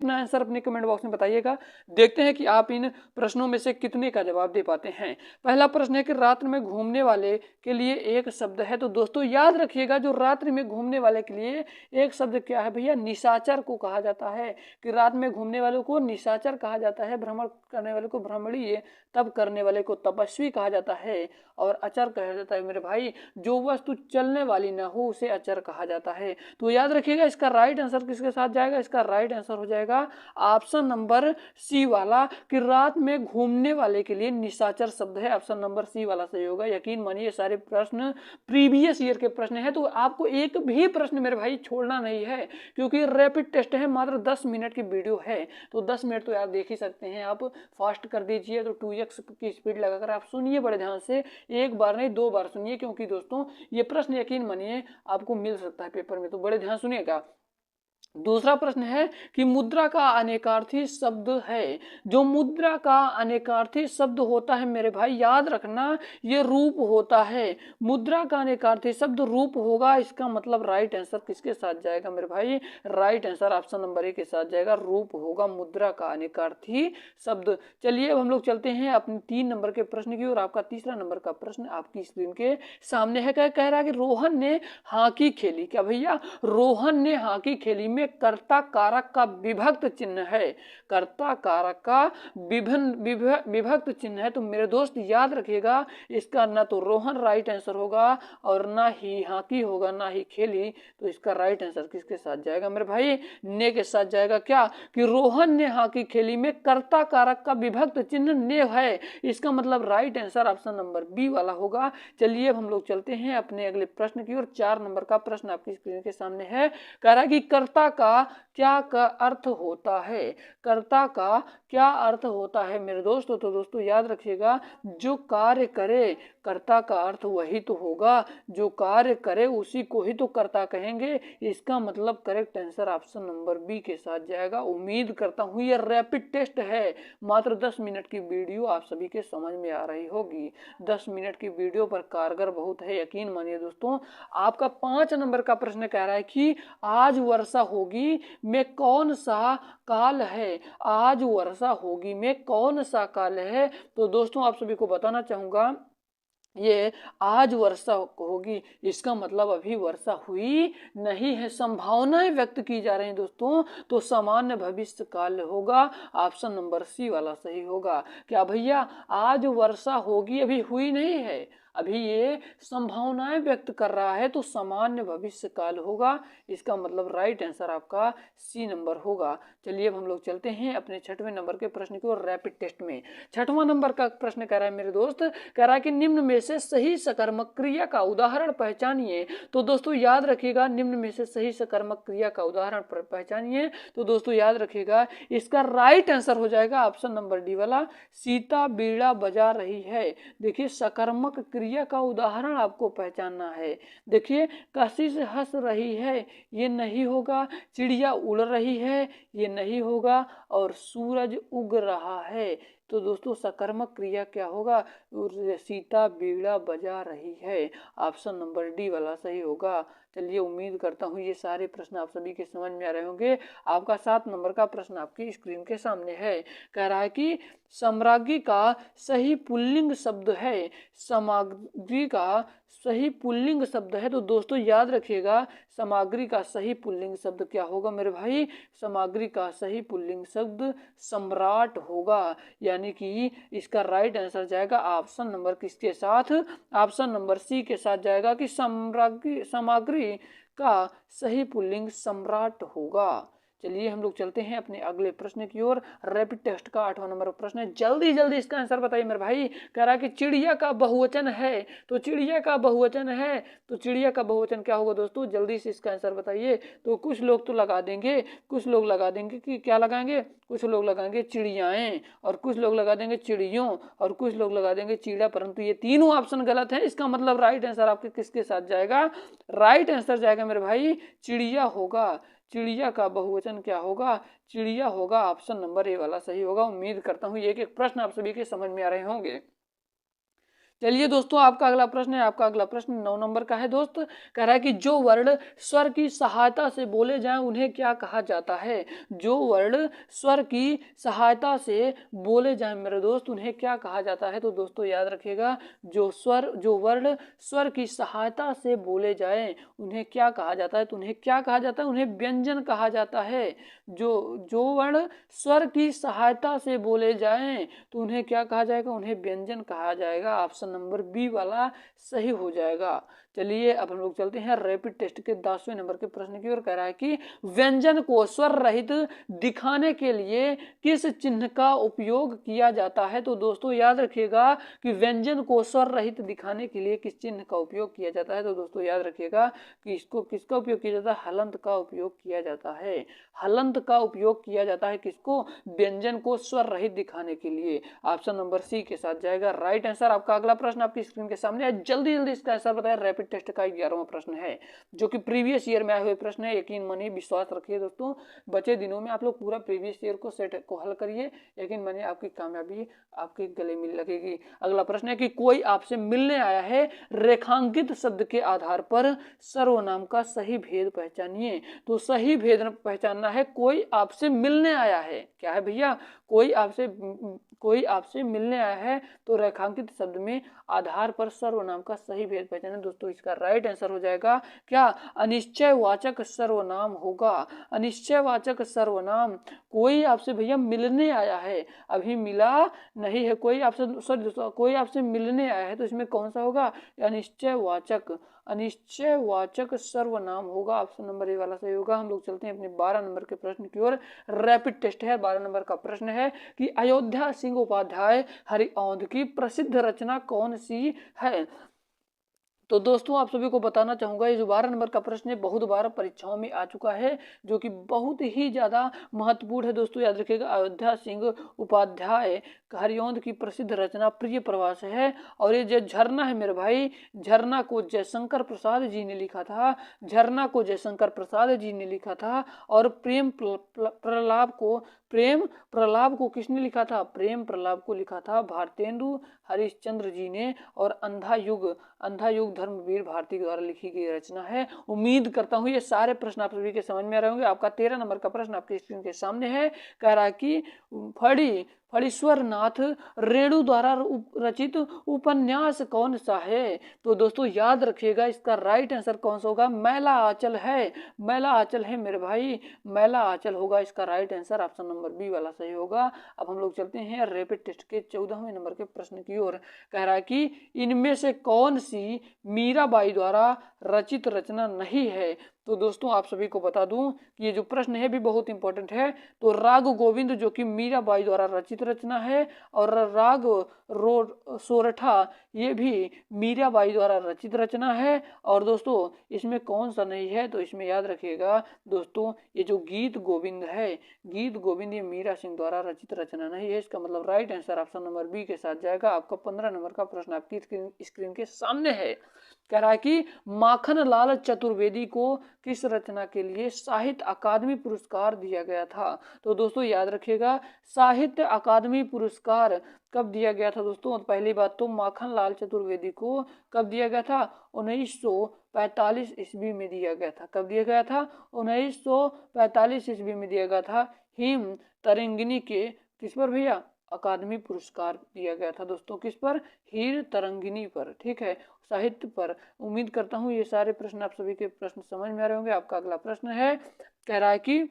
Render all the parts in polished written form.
अपना आंसर अपने comment box में बताइएगा। देखते हैं कि आप इन प्रश्नों में से कितने का जवाब दे पाते हैं। पहला प्रश्न है कि रात्रि में घूमने वाले के लिए एक शब्द है। तो दोस्तों याद रखिएगा, जो रात्रि में घूमने वाले के लिए एक शब्द क्या है भैया, निशाचर को कहा जाता है। कि रात में घूमने वालों को निशाचर कहा जाता है, भ्रमण करने वाले को भ्रमणीय, तप करने वाले को तपस्वी कहा जाता है, और अचर कहा जाता है मेरे भाई, जो वस्तु चलने वाली ना हो उसे अचर कहा जाता है। तो याद रखिएगा इसका राइट आंसर किसके साथ जाएगा, इसका राइट आंसर हो जाएगा ऑप्शन नंबर सी वाला, कि रात में घूमने वाले के लिए निशाचर शब्द है। ऑप्शन नंबर सी वाला सही होगा। यकीन मानिए सारे प्रश्न प्रीवियस ईयर के प्रश्न है, तो आपको एक भी प्रश्न मेरे भाई छोड़ना नहीं है, क्योंकि रैपिड टेस्ट है, मात्र 10 मिनट की वीडियो है। तो 10 मिनट तो यार देख ही सकते हैं आप, फास्ट कर दीजिए। तो 2x की स्पीड लगाकर आप सुनिए बड़े ध्यान से, एक बार नहीं 2 बार सुनिए, क्योंकि दोस्तों ये प्रश्न यकीन मानिए आपको मिल सकता है पेपर में। तो बड़े ध्यान सुनिएगा। दूसरा प्रश्न है कि मुद्रा का अनेकार्थी शब्द है। जो मुद्रा का अनेकार्थी शब्द होता है मेरे भाई, याद रखना ये रूप होता है। मुद्रा का अनेकार्थी शब्द रूप होगा, इसका मतलब राइट आंसर किसके साथ जाएगा मेरे भाई, right answer option number A के साथ जाएगा, रूप होगा मुद्रा का अनेकार्थी शब्द। चलिए अब हम लोग चलते हैं अपने 3 नंबर के प्रश्न की और आपका तीसरा नंबर का प्रश्न आपकी स्क्रीन के सामने है। कह रहा है कि रोहन ने हॉकी खेली। क्या भैया, रोहन ने हॉकी खेली में कर्ता कारक का विभक्त चिन्ह है। कर्ता कारक का विभक्त चिन्ह है। तो मेरे दोस्त याद रखिएगा, इसका ना तो रोहन राइट आंसर होगा और ना ही हॉकी होगा, ना ही खेली। तो इसका राइट आंसर किसके साथ जाएगा मेरे भाई, ने के साथ जाएगा। क्या कि रोहन ने हॉकी खेली में कर्ता कारक का विभक्त चिन्ह ने है, इसका मतलब right answer option number B वाला होगा। चलिए अब हम लोग चलते हैं अपने अगले प्रश्न की ओर। 4 नंबर का प्रश्न आपकी स्क्रीन के सामने है। कह रहा है कि कर्ता का क्या का अर्थ होता है। कर्ता का क्या अर्थ होता है मेरे दोस्तों। तो दोस्तों याद रखिएगा, जो कार्य करे कर्ता का अर्थ वही तो होगा, जो कार्य करे उसी को ही तो कर्ता कहेंगे। इसका मतलब correct answer option number B के साथ जाएगा। उम्मीद करता हूँ ये रैपिड टेस्ट है, मात्र 10 मिनट की वीडियो आप सभी के समझ में आ रही होगी। 10 मिनट की वीडियो पर कारगर बहुत है, यकीन मानिए दोस्तों। आपका 5 नंबर का प्रश्न कह रहा है कि आज वर्षा होगी में कौन सा काल है। आज वर्षा होगी में कौन सा काल है। तो दोस्तों आप सभी को बताना चाहूंगा, ये आज वर्षा होगी, इसका मतलब अभी वर्षा हुई नहीं है, संभावनाएं व्यक्त की जा रही हैं दोस्तों। तो सामान्य भविष्य काल होगा, ऑप्शन नंबर सी वाला सही होगा। क्या भैया, आज वर्षा होगी अभी हुई नहीं है, अभी ये संभावनाएं व्यक्त कर रहा है, तो सामान्य भविष्य काल होगा। इसका मतलब राइट आंसर आपका सी नंबर होगा। चलिए अब हम लोग चलते हैं अपने 6वें नंबर के प्रश्न की ओर रैपिड टेस्ट में। 6वां नंबर का प्रश्न कह रहा है मेरे दोस्त, कह रहा है कि निम्न में से सही सकर्मक क्रिया का उदाहरण पहचानिए। तो दोस्तों याद रखिएगा, निम्न में से सही सकर्मक क्रिया का उदाहरण पहचानिए। तो दोस्तों याद रखिएगा, इसका राइट आंसर हो जाएगा ऑप्शन नंबर डी वाला, सीता बीड़ा बजा रही है। देखिए सकर्मक क्रिया का उदाहरण आपको पहचानना है। देखिए कशिश हंस रही है, ये नहीं होगा। चिड़िया उड़ रही है, ये नहीं होगा। और सूरज उग रहा है। तो दोस्तों सकर्मक क्रिया क्या होगा, सीता बीड़ा बजा रही है, ऑप्शन नंबर डी वाला सही होगा। चलिए उम्मीद करता हूँ ये सारे प्रश्न आप सभी के समझ में आ रहे होंगे। आपका 7 नंबर का प्रश्न आपकी स्क्रीन के सामने है। कह रहा है कि साम्राज्ञी का सही पुल्लिंग शब्द है। सामग्री का सही पुल्लिंग शब्द है। तो दोस्तों याद रखिएगा, सामग्री का सही पुल्लिंग शब्द क्या होगा मेरे भाई, सामग्री का सही पुल्लिंग शब्द सम्राट होगा। यानी कि इसका राइट आंसर जाएगा ऑप्शन नंबर किसके साथ, ऑप्शन नंबर सी के साथ जाएगा, कि सामग्री का सही पुल्लिंग सम्राट होगा। चलिए हम लोग चलते हैं अपने अगले प्रश्न की ओर। रैपिड टेस्ट का 8वां नंबर प्रश्न है, जल्दी जल्दी इसका आंसर बताइए मेरे भाई। कह रहा है कि चिड़िया का बहुवचन है। तो चिड़िया का बहुवचन है, तो चिड़िया का बहुवचन क्या होगा दोस्तों, जल्दी से इसका आंसर बताइए। तो कुछ लोग तो लगा देंगे, कुछ लोग लगा देंगे कि क्या लगाएंगे, कुछ लोग लगाएंगे चिड़ियाएं, और कुछ लोग लगा देंगे चिड़ियों, और कुछ लोग लगा देंगे चिड़ा। परंतु ये तीनों ऑप्शन गलत है। इसका मतलब राइट आंसर आपके किसके साथ जाएगा, राइट आंसर जाएगा मेरे भाई चिड़िया होगा। चिड़िया का बहुवचन क्या होगा, चिड़िया होगा, ऑप्शन नंबर ए वाला सही होगा। उम्मीद करता हूँ एक एक प्रश्न आप सभी के समझ में आ रहे होंगे। चलिए दोस्तों, आपका अगला प्रश्न है। आपका अगला प्रश्न 9 नंबर का है दोस्त। कह रहा है कि जो वर्ण स्वर की सहायता से बोले जाएं उन्हें क्या कहा जाता है। जो वर्ण स्वर की सहायता से बोले जाएं मेरे दोस्त, उन्हें क्या कहा जाता है। तो दोस्तों याद रखिएगा, जो वर्ण स्वर की सहायता से बोले जाएं उन्हें क्या कहा जाता है। तो उन्हें क्या कहा जाता है, उन्हें व्यंजन कहा जाता है। जो वर्ण स्वर की सहायता से बोले जाएं तो उन्हें क्या कहा जाएगा, उन्हें व्यंजन कहा जाएगा। ऑप्शन नंबर बी वाला सही हो जाएगा। चलिए अब हम लोग चलते हैं रैपिड टेस्ट के 10वें नंबर के प्रश्न की ओर। कह रहा है कि व्यंजन को स्वर रहित दिखाने के लिए किस चिन्ह का उपयोग किया जाता है। तो दोस्तों याद रखिएगा कि व्यंजन को स्वर रहित दिखाने के लिए किस चिन्ह का उपयोग किया जाता है। तो दोस्तों याद रखिएगा कि इसको किसका उपयोग किया जाता है, हलंत का उपयोग किया जाता है। हलंत का उपयोग किया जाता है किसको, व्यंजन को स्वर रहित दिखाने के लिए। ऑप्शन नंबर सी के साथ जाएगा राइट आंसर। आपका अगला प्रश्न आपकी स्क्रीन के सामने है, जल्दी जल्दी इसका आंसर बताएं। रैपिड टेस्ट का 11वां प्रश्न है, जो कि प्रीवियस ईयर में आए हुए प्रश्न है। यकीन मानिए, विश्वास रखिए दोस्तों, बचे दिनों में आप लोग पूरा प्रीवियस ईयर को सेट को हल करिए। यकीन मानिए आपकी कामयाबी आपके गले में लगेगी। अगला प्रश्न है कि कोई आपसे मिलने आया है, रेखांकित शब्द के आधार पर सर्वनाम का सही भेद पहचानिए। तो सही भेद पहचानना है, कोई आपसे मिलने आया है। क्या है भैया, कोई आपसे मिलने आया है, तो रेखांकित शब्द में आधार पर सर्वनाम का सही भेद पहचाने। दोस्तों इसका राइट आंसर हो जाएगा क्या, अनिश्चयवाचक सर्वनाम होगा। अनिश्चयवाचक सर्वनाम, कोई आपसे भैया मिलने आया है, अभी मिला नहीं है, कोई आपसे मिलने आया है, तो इसमें कौन सा होगा, अनिश्चयवाचक सर्वनाम होगा। ऑप्शन नंबर ए वाला सही होगा। हम लोग चलते हैं अपने 12 नंबर के प्रश्न की ओर। रैपिड टेस्ट है। 12 नंबर का प्रश्न है कि अयोध्या सिंह उपाध्याय हरिऔंध की प्रसिद्ध रचना कौन सी है। तो दोस्तों आप सभी को बताना चाहूंगा, ये जो 12 नंबर का प्रश्न है बहुत बार परीक्षाओं में आ चुका है, जो कि बहुत ही ज्यादा महत्वपूर्ण है। दोस्तों याद रखिएगा, अयोध्या सिंह उपाध्याय हरिऔंध की प्रसिद्ध रचना प्रिय प्रवास है। और ये जो झरना है मेरे भाई, झरना को जयशंकर प्रसाद जी ने लिखा था। झरना को जयशंकर प्रसाद जी ने लिखा था। और प्रेम प्रलाप को किसने लिखा था, प्रेम प्रलाप को लिखा था भारतेंदु हरिश्चंद्र जी ने। और अंधा युग धर्मवीर भारती द्वारा लिखी गई रचना है। उम्मीद करता हूं ये सारे प्रश्न आप सभी के समझ में आ रहे होंगे। आपका 13 नंबर का प्रश्न आपके स्क्रीन के सामने है। कह रहा है कि फणीश्वर नाथ रेणु द्वारा रचित उपन्यास कौन सा है। तो दोस्तों याद रखिएगा, इसका राइट आंसर कौन सा होगा, मैला आंचल है। मैला आंचल है मेरे भाई, मैला आंचल होगा इसका right answer. Option number B वाला सही होगा। अब हम लोग चलते हैं रैपिड टेस्ट के 14वें नंबर के प्रश्न की ओर। कह रहा है कि इनमें से कौन सी मीराबाई द्वारा रचित रचना नहीं है। तो दोस्तों आप सभी को बता दूं कि ये जो प्रश्न है भी बहुत इंपॉर्टेंट है। तो राग गोविंद जो कि मीराबाई द्वारा रचित रचना है, और राग सोरठा ये भी मीराबाई द्वारा रचित रचना है। और दोस्तों इसमें कौन सा नहीं है, तो इसमें याद रखिएगा दोस्तों, ये जो गीत गोविंद है, गीत गोविंद ये मीरा सिंह द्वारा रचित रचना नहीं है। इसका मतलब right answer option number B के साथ जाएगा। आपका 15 नंबर का प्रश्न आपकी स्क्रीन के सामने है। कह रहा है कि माखन लाल चतुर्वेदी को किस रचना के लिए साहित्य अकादमी पुरस्कार दिया गया था। तो दोस्तों याद रखिएगा, साहित्य अकादमी पुरस्कार कब दिया गया था दोस्तों। पहली बात तो माखन लाल चतुर्वेदी को कब दिया गया था, 1945 ईस्वी में दिया गया था। कब दिया गया था, 1945 ईस्वी में दिया गया था। हिम तरंगिनी के किस पर भैया, अकादमी पुरस्कार दिया गया था दोस्तों, किस पर, हीर तरंगिनी पर, ठीक है, साहित्य पर। उम्मीद करता हूं ये सारे प्रश्न आप सभी के प्रश्न समझ में आ रहे होंगे। आपका अगला प्रश्न है, कह रहा है कि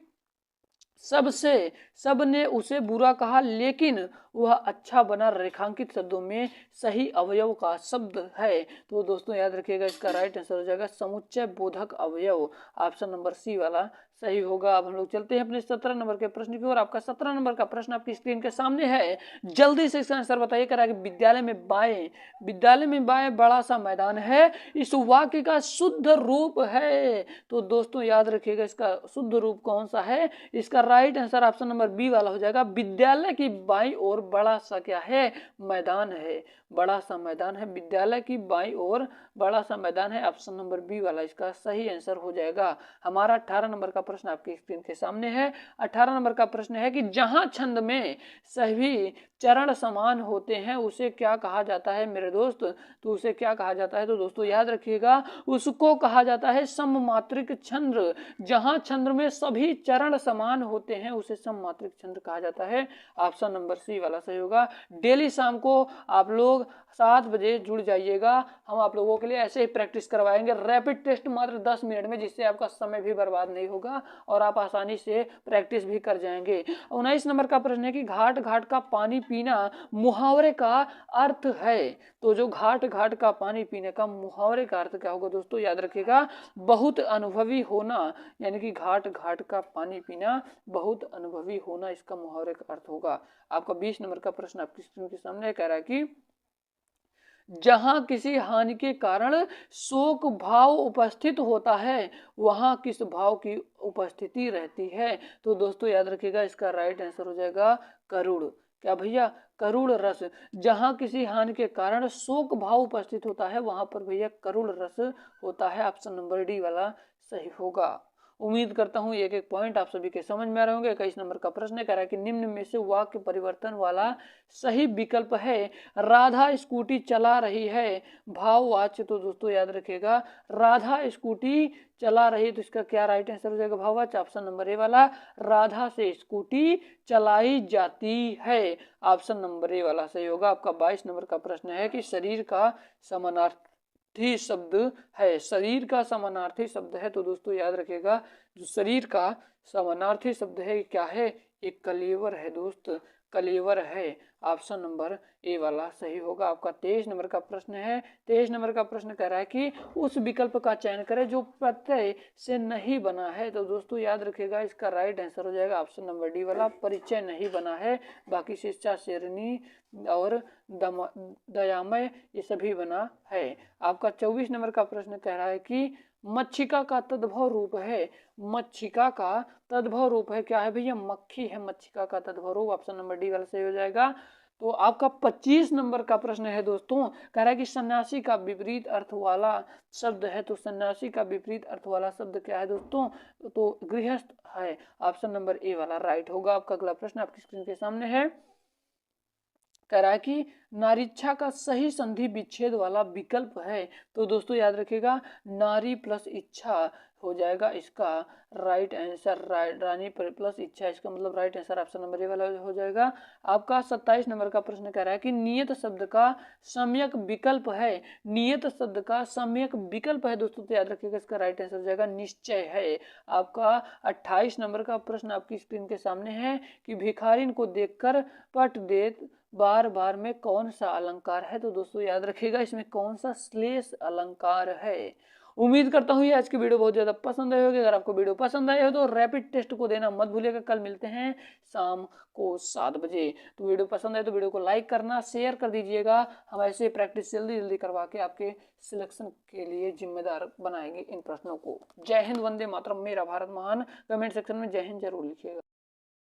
सबने उसे बुरा कहा लेकिन वह अच्छा बना, रेखांकित शब्दों में सही अवयव का शब्द है। तो दोस्तों याद रखिएगा, इसका राइट आंसर हो जाएगा समुच्चय बोधक अवयव। ऑप्शन नंबर सी वाला सही होगा। अब हम लोग चलते हैं अपने 17 नंबर के प्रश्न की ओर। आपका 17 नंबर का प्रश्न आपकी स्क्रीन के सामने है, जल्दी से इसका आंसर बताइए। कह रहा है कि विद्यालय में बाएं बड़ा सा मैदान है, इस वाक्य का शुद्ध रूप है। तो दोस्तों याद रखिएगा, इसका शुद्ध रूप कौन सा है। इसका right answer option number B वाला हो जाएगा। विद्यालय की बाईं ओर बड़ा सा क्या है, मैदान है, बड़ा सा मैदान है। विद्यालय की बाईं ओर बड़ा सा मैदान है। ऑप्शन नंबर बी वाला इसका सही आंसर हो जाएगा। हमारा 18 नंबर का प्रश्न आपकी स्क्रीन के सामने है। 18 नंबर का प्रश्न है कि जहां छंद में सभी चरण समान होते हैं उसे क्या कहा जाता है मेरे दोस्त? तो उसे क्या कहा जाता है? तो दोस्तों याद रखिएगा, उसको कहा जाता है सममात्रिक छंद्र। जहां छंद्र में सभी चरण समान होते हैं उसे सममात्रिक छंद्र कहा जाता है। ऑप्शन नंबर सी वाला सही होगा। डेली शाम को आप लोग 7 बजे जुड़ जाइएगा, हम आप लोगों के लिए ऐसे ही प्रैक्टिस करवाएंगे, रैपिड टेस्ट मात्र 10 मिनट में, जिससे आपका समय भी बर्बाद नहीं होगा और आप आसानी से प्रैक्टिस भी कर जाएंगे। 19 नंबर का प्रश्न है कि घाट घाट का पानी पीना मुहावरे का अर्थ है। तो जो घाट घाट का पानी पीने का मुहावरे का अर्थ क्या होगा दोस्तों? याद रखिएगा, बहुत अनुभवी होना, यानी कि घाट घाट का पानी पीना बहुत अनुभवी होना, इसका मुहावरे का अर्थ होगा। आपका 20 नंबर का प्रश्न आपकी स्क्रीन के सामने कह रहा है कि जहां किसी हानि के कारण शोक भाव उपस्थित होता है वहां किस भाव की उपस्थिति रहती है? तो दोस्तों याद रखिएगा, इसका राइट आंसर हो जाएगा करुण। क्या भैया? करुण रस। जहां किसी हानि के कारण शोक भाव उपस्थित होता है वहां पर भैया करुण रस होता है। ऑप्शन नंबर डी वाला सही होगा। उम्मीद करता हूं एक एक पॉइंट आप सभी के समझ में आ रहे होंगे। 21 नंबर का प्रश्न कह रहा है कि निम्न में से वाक्य परिवर्तन वाला सही विकल्प है। राधा स्कूटी चला रही है, भाववाच्य। तो दोस्तों याद रखिएगा, राधा स्कूटी चला रही, तो इसका क्या राइट आंसर हो जाएगा? भाववाच्य। ऑप्शन नंबर ए वाला, राधा से स्कूटी चलाई जाती है। ऑप्शन नंबर ए वाला सही होगा। आपका 22 नंबर का प्रश्न है कि शरीर का समानार्थी शब्द है। शरीर का समानार्थी शब्द है, तो दोस्तों याद रखिएगा, जो शरीर का समानार्थी शब्द है क्या है? एक कलेवर है दोस्त, कलेवर है। ऑप्शन नंबर ए वाला सही होगा। आपका 23 नंबर का प्रश्न है। 23 नंबर का प्रश्न कह रहा है कि उस विकल्प का चयन करें जो प्रत्यय से नहीं बना है। तो दोस्तों याद रखिएगा, इसका राइट आंसर हो जाएगा ऑप्शन नंबर डी वाला, परिचय नहीं बना है। बाकी शिक्षा, शेरनी और दयामय ये सभी बना है। आपका 24 नंबर का प्रश्न कह रहा है कि मच्छिका का तद्भव रूप है। मच्छिका का तद्भव रूप है क्या है भैया? मक्खी है मच्छिका का तद्भव रूप। ऑप्शन नंबर डी वाला सही हो जाएगा। तो आपका 25 नंबर का प्रश्न है दोस्तों, कह रहा है कि सन्यासी का विपरीत अर्थ वाला शब्द है। तो सन्यासी का विपरीत अर्थ वाला शब्द क्या है दोस्तों? तो गृहस्थ है। ऑप्शन नंबर ए वाला राइट होगा। आपका अगला प्रश्न आपकी स्क्रीन के सामने है, कह रहा है कि नारीच्छा का सही संधि विच्छेद वाला विकल्प है। तो दोस्तों याद रखिएगा, नारी प्लस इच्छा हो जाएगा इसका राइट आंसर। रानी प्लस इच्छा, इसका मतलब right answer option number A वाला हो जाएगा। आपका 27 नंबर का प्रश्न कह रहा है कि नियत शब्द का सम्यक विकल्प है। नियत शब्द का सम्यक विकल्प है दोस्तों, तो याद रखिएगा, इसका राइट आंसर हो जाएगा निश्चय है। आपका 28 नंबर का प्रश्न आपकी स्क्रीन के सामने है कि भिखारिन को देखकर पट देत बार बार में कौन सा अलंकार है? तो दोस्तों याद रखिएगा, इसमें कौन सा श्लेष अलंकार है। उम्मीद करता हूँ ये आज की वीडियो बहुत ज्यादा पसंद आई होगी। अगर आपको वीडियो पसंद आई हो तो रैपिड टेस्ट को देना मत भूलिएगा। कल मिलते हैं शाम को 7 बजे। तो वीडियो पसंद आए तो वीडियो को लाइक करना, शेयर कर दीजिएगा। हम ऐसे प्रैक्टिस जल्दी जल्दी करवा के आपके सिलेक्शन के लिए जिम्मेदार बनाएंगे इन प्रश्नों को। जय हिंद, वंदे मातरम, मेरा भारत महान। कमेंट सेक्शन में जय हिंद जरूर लिखिएगा।